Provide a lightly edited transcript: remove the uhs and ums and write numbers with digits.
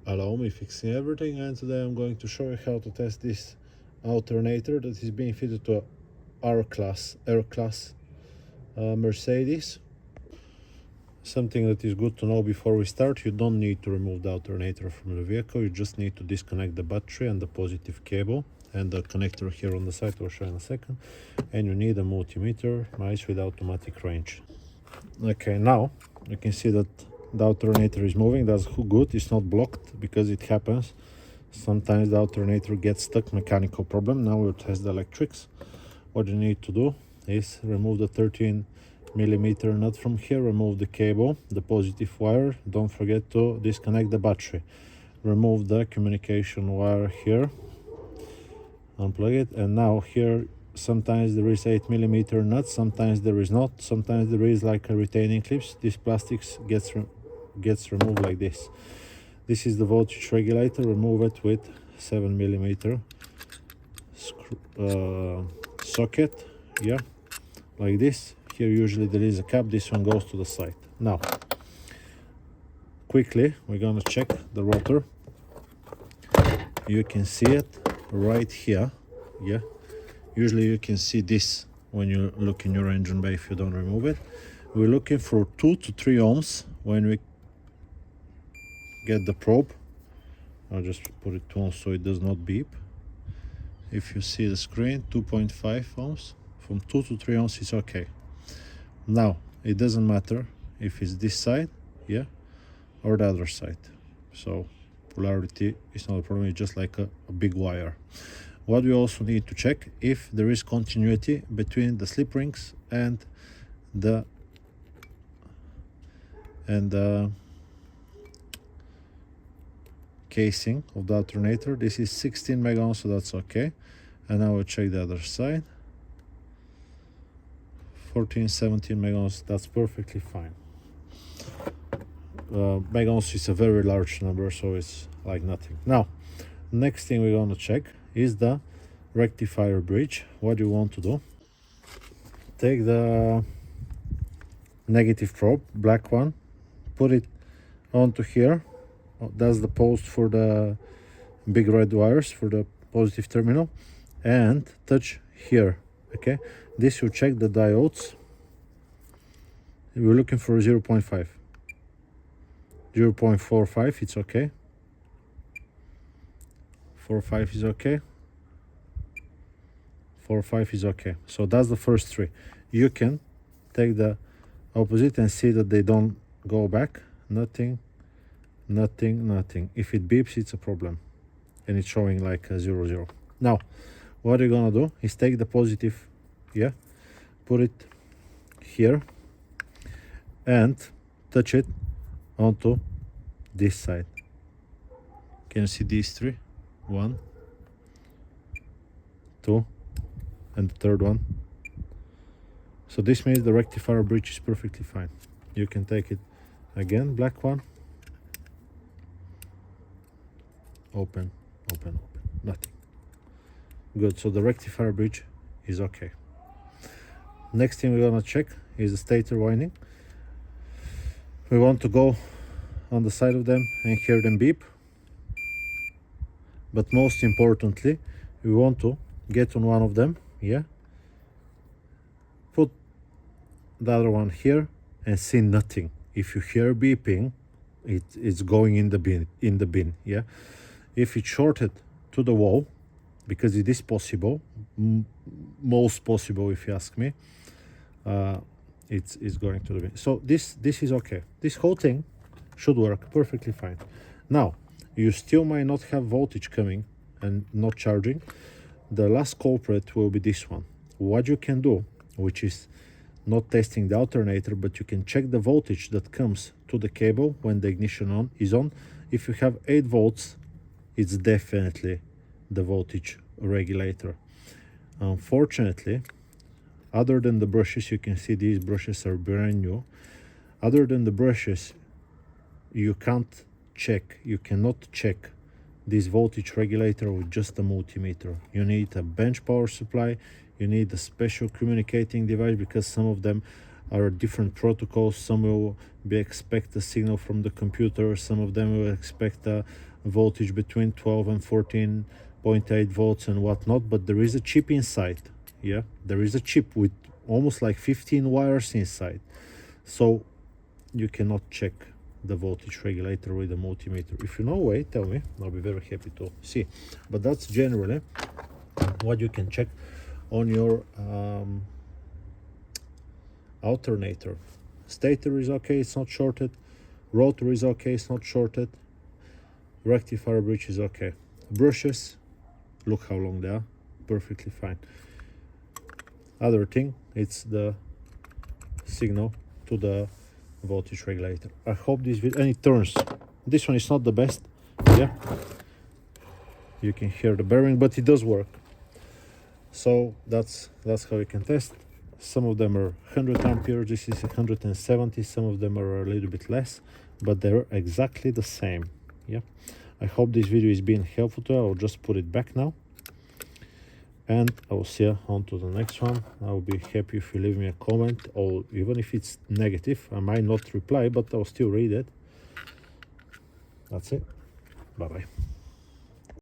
Allow me fixing everything, and today I'm going to show you how to test this alternator that is being fitted to a R-Class Mercedes. Something that is good to know before we start: you don't need to remove the alternator from the vehicle, you just need to disconnect the battery and the positive cable and the connector here on the side, I'll show you in a second. And you need a multimeter, nice with automatic range. Okay, now you can see that the alternator is moving. That's good, it's not blocked, because it happens sometimes the alternator gets stuck, mechanical problem. Now we'll test the electrics. What you need to do is remove the 13mm nut from here, remove the cable, the positive wire, don't forget to disconnect the battery, remove the communication wire here, unplug it. And now here sometimes there is 8mm nut, sometimes there is not, sometimes there is like a retaining clips. This plastics gets removed like this. This is the voltage regulator, remove it with 7mm socket, yeah, like this. Here usually there is a cap, this one goes to the side. Now quickly we're gonna check the rotor. You can see it right here, yeah. Usually you can see this when you look in your engine bay if you don't remove it. We're looking for 2 to 3 ohms when we get the probe. I'll just put it on so it does not beep. If you see the screen, 2.5 ohms. From 2 to 3 ohms is okay. Now it doesn't matter if it's this side, yeah, or the other side. So polarity is not a problem, it's just like a big wire. What we also need to check if there is continuity between the slip rings and the casing of the alternator. This is 16 mega ohms, so that's okay. And now we'll check the other side. 14, 17 mega ohms, that's perfectly fine. Mega ohms is a very large number, so it's like nothing. Now, next thing we're going to check is the rectifier bridge. What you want to do: take the negative probe, black one, put it onto here. That's the post for the big red wires for the positive terminal, and touch here. Okay, this will check the diodes. We're looking for 0.5, 0.45, it's okay. 4.5 is okay. 4.5 is okay. So that's the first three. You can take the opposite and see that they don't go back. Nothing, nothing, nothing. If it beeps, it's a problem, and it's showing like a 0, 0. Now what you're gonna do is take the positive, yeah, put it here and touch it onto this side. Can you see these three? 1, 2, and the third one. So this means the rectifier bridge is perfectly fine. You can take it again, black one, open, open, open, nothing. Good, so the rectifier bridge is okay. Next thing we're gonna check is the stator winding. We want to go on the side of them and hear them beep. But most importantly, we want to get on one of them, yeah, put the other one here and see nothing. If you hear beeping, it's going in the bin, yeah. If it's shorted to the wall, because it is possible, most possible if you ask me, it's going to the bin. So this is okay. This whole thing should work perfectly fine. Now you still might not have voltage coming and not charging. The last culprit will be this one. What you can do, which is not testing the alternator, but you can check the voltage that comes to the cable when the ignition is on. If you have 8 volts, it's definitely the voltage regulator. Unfortunately, other than the brushes, you can see these brushes are brand new. Other than the brushes, you cannot check this voltage regulator with just a multimeter. You need a bench power supply, you need a special communicating device, because some of them are different protocols. Some will be expect a signal from the computer, some of them will expect a voltage between 12 and 14.8 volts and whatnot, but there is a chip inside. Yeah, there is a chip with almost like 15 wires inside, so you cannot check the voltage regulator with a multimeter. If you know a way, tell me, I'll be very happy to see. But that's generally what you can check on your alternator. Stator is okay, it's not shorted. Rotor is okay, it's not shorted. Rectifier bridge is okay. Brushes, look how long they are, perfectly fine. Other thing, it's the signal to the voltage regulator. I hope this video, and it turns. This one is not the best. Yeah, you can hear the bearing, but it does work. So that's how you can test. Some of them are 100 amperes, this is 170, some of them are a little bit less, but they're exactly the same. Yeah, I hope this video is being helpful to you. I'll just put it back now, and I will see you on to the next one. I will be happy if you leave me a comment, or even if it's negative, I might not reply, but I'll still read it. That's it. Bye bye.